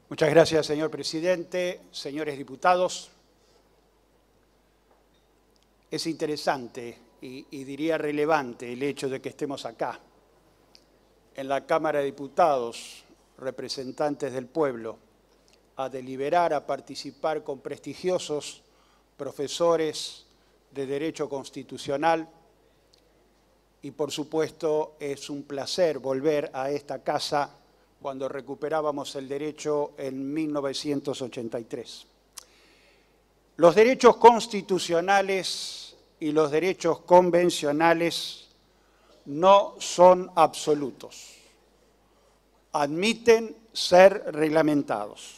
Muchas gracias, señor presidente, señores diputados. Es interesante y diría relevante el hecho de que estemos acá, en la Cámara de Diputados, representantes del pueblo, a deliberar, a participar con prestigiosos profesores de Derecho Constitucional y, por supuesto, es un placer volver a esta casa cuando recuperábamos el derecho en 1983. Los derechos constitucionales y los derechos convencionales no son absolutos. Admiten ser reglamentados.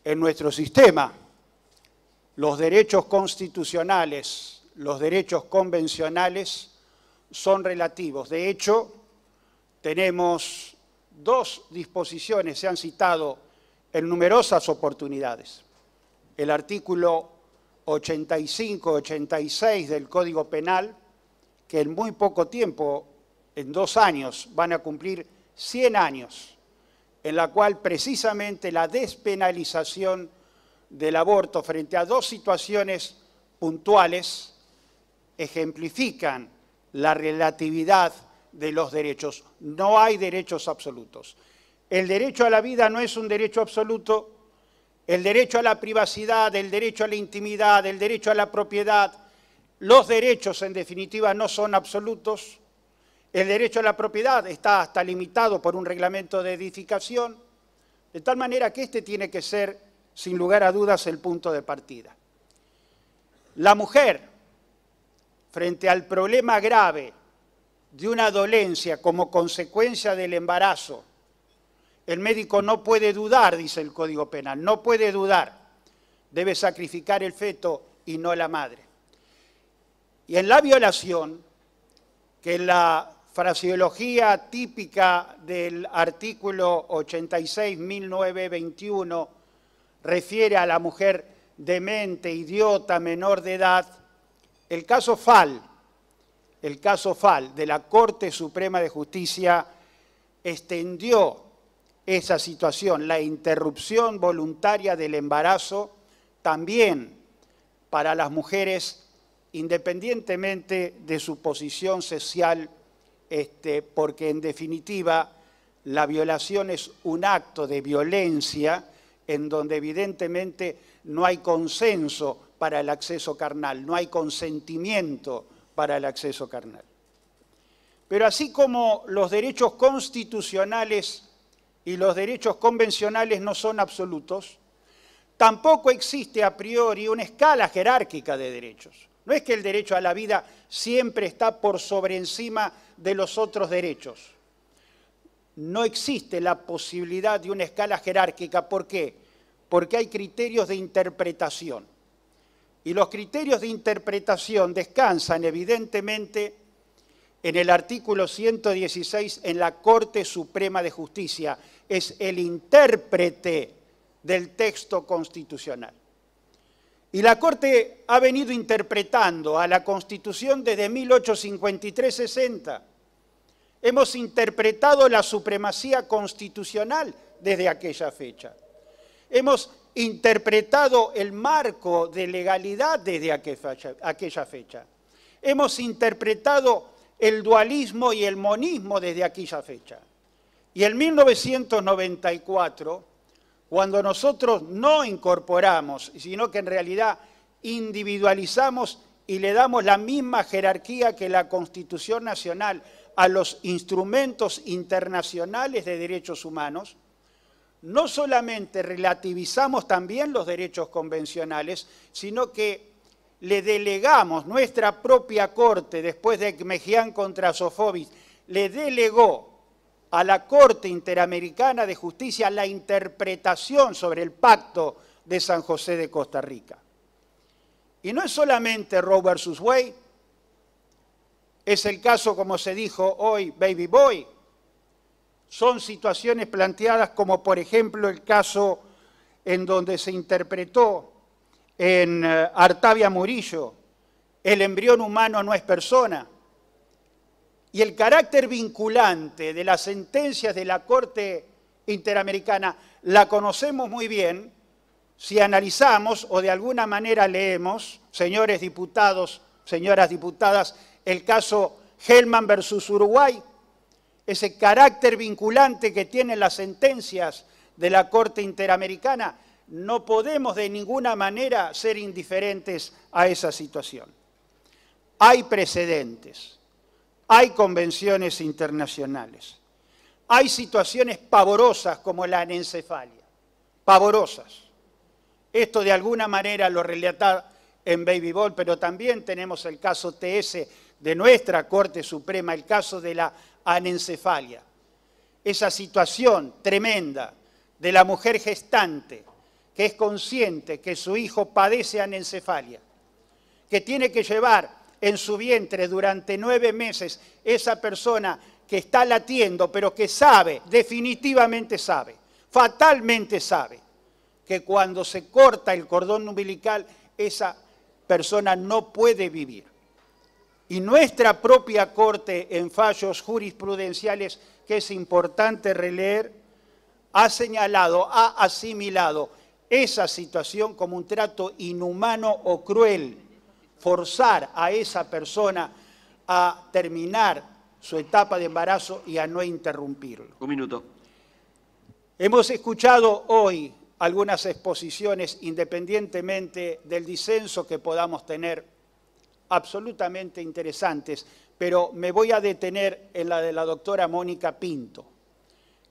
En nuestro sistema, los derechos constitucionales, los derechos convencionales son relativos. De hecho, tenemos dos disposiciones, se han citado en numerosas oportunidades. El artículo 85-86 del Código Penal, que en muy poco tiempo, en 2 años, van a cumplir 100 años, en la cual precisamente la despenalización del aborto frente a 2 situaciones puntuales ejemplifican la relatividad de los derechos. No hay derechos absolutos. El derecho a la vida no es un derecho absoluto. El derecho a la privacidad, el derecho a la intimidad, el derecho a la propiedad, los derechos en definitiva no son absolutos. El derecho a la propiedad está hasta limitado por un reglamento de edificación, de tal manera que este tiene que ser, sin lugar a dudas, el punto de partida. La mujer, frente al problema grave de una dolencia como consecuencia del embarazo, el médico no puede dudar, dice el Código Penal, no puede dudar, debe sacrificar el feto y no la madre. Y en la violación, que en la fraseología típica del artículo 86.1921 refiere a la mujer demente, idiota, menor de edad, el caso Fall de la Corte Suprema de Justicia extendió esa situación, la interrupción voluntaria del embarazo, también para las mujeres, independientemente de su posición social, porque en definitiva la violación es un acto de violencia en donde evidentemente no hay consenso para el acceso carnal, no hay consentimiento para el acceso carnal. Pero así como los derechos constitucionales y los derechos convencionales no son absolutos, tampoco existe a priori una escala jerárquica de derechos. No es que el derecho a la vida siempre está por sobre encima de los otros derechos. No existe la posibilidad de una escala jerárquica. ¿Por qué? Porque hay criterios de interpretación. Y los criterios de interpretación descansan evidentemente en el artículo 116 en la Corte Suprema de Justicia. Es el intérprete del texto constitucional. Y la Corte ha venido interpretando a la Constitución desde 1853-60. Hemos interpretado la supremacía constitucional desde aquella fecha. Hemos interpretado el marco de legalidad desde aquella fecha. Hemos interpretado el dualismo y el monismo desde aquella fecha. Y en 1994, cuando nosotros no incorporamos, sino que en realidad individualizamos y le damos la misma jerarquía que la Constitución Nacional a los instrumentos internacionales de derechos humanos, no solamente relativizamos también los derechos convencionales, sino que le delegamos, nuestra propia Corte, después de Mejián contra Sofovich, le delegó a la Corte Interamericana de Justicia la interpretación sobre el Pacto de San José de Costa Rica. Y no es solamente Roe versus Wade, es el caso, como se dijo hoy, Baby Boy. Son situaciones planteadas como, por ejemplo, el caso en donde se interpretó en Artavia Murillo, el embrión humano no es persona. Y el carácter vinculante de las sentencias de la Corte Interamericana la conocemos muy bien si analizamos o de alguna manera leemos, señores diputados, señoras diputadas, el caso Hellman versus Uruguay, ese carácter vinculante que tienen las sentencias de la Corte Interamericana. No podemos de ninguna manera ser indiferentes a esa situación. Hay precedentes, hay convenciones internacionales, hay situaciones pavorosas como la anencefalia, pavorosas. Esto de alguna manera lo relata en Baby Ball, pero también tenemos el caso TS de nuestra Corte Suprema, el caso de la anencefalia. Esa situación tremenda de la mujer gestante que es consciente que su hijo padece anencefalia, que tiene que llevar en su vientre durante 9 meses esa persona que está latiendo, pero que sabe, definitivamente sabe, fatalmente sabe, que cuando se corta el cordón umbilical, esa persona no puede vivir. Y nuestra propia Corte, en fallos jurisprudenciales que es importante releer, ha señalado, ha asimilado esa situación como un trato inhumano o cruel, forzar a esa persona a terminar su etapa de embarazo y a no interrumpirlo. Un minuto. Hemos escuchado hoy algunas exposiciones, independientemente del disenso que podamos tener, absolutamente interesantes, pero me voy a detener en la de la doctora Mónica Pinto,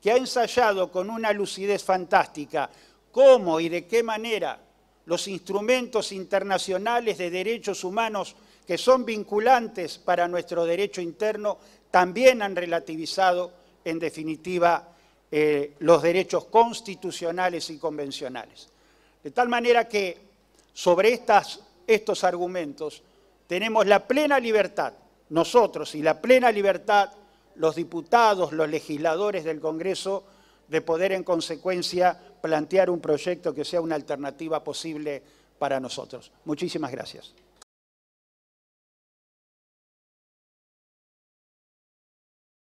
que ha ensayado con una lucidez fantástica cómo y de qué manera los instrumentos internacionales de derechos humanos que son vinculantes para nuestro derecho interno también han relativizado, en definitiva, los derechos constitucionales y convencionales. De tal manera que sobre estos argumentos tenemos la plena libertad, nosotros y la plena libertad, los diputados, los legisladores del Congreso, de poder en consecuencia plantear un proyecto que sea una alternativa posible para nosotros. Muchísimas gracias.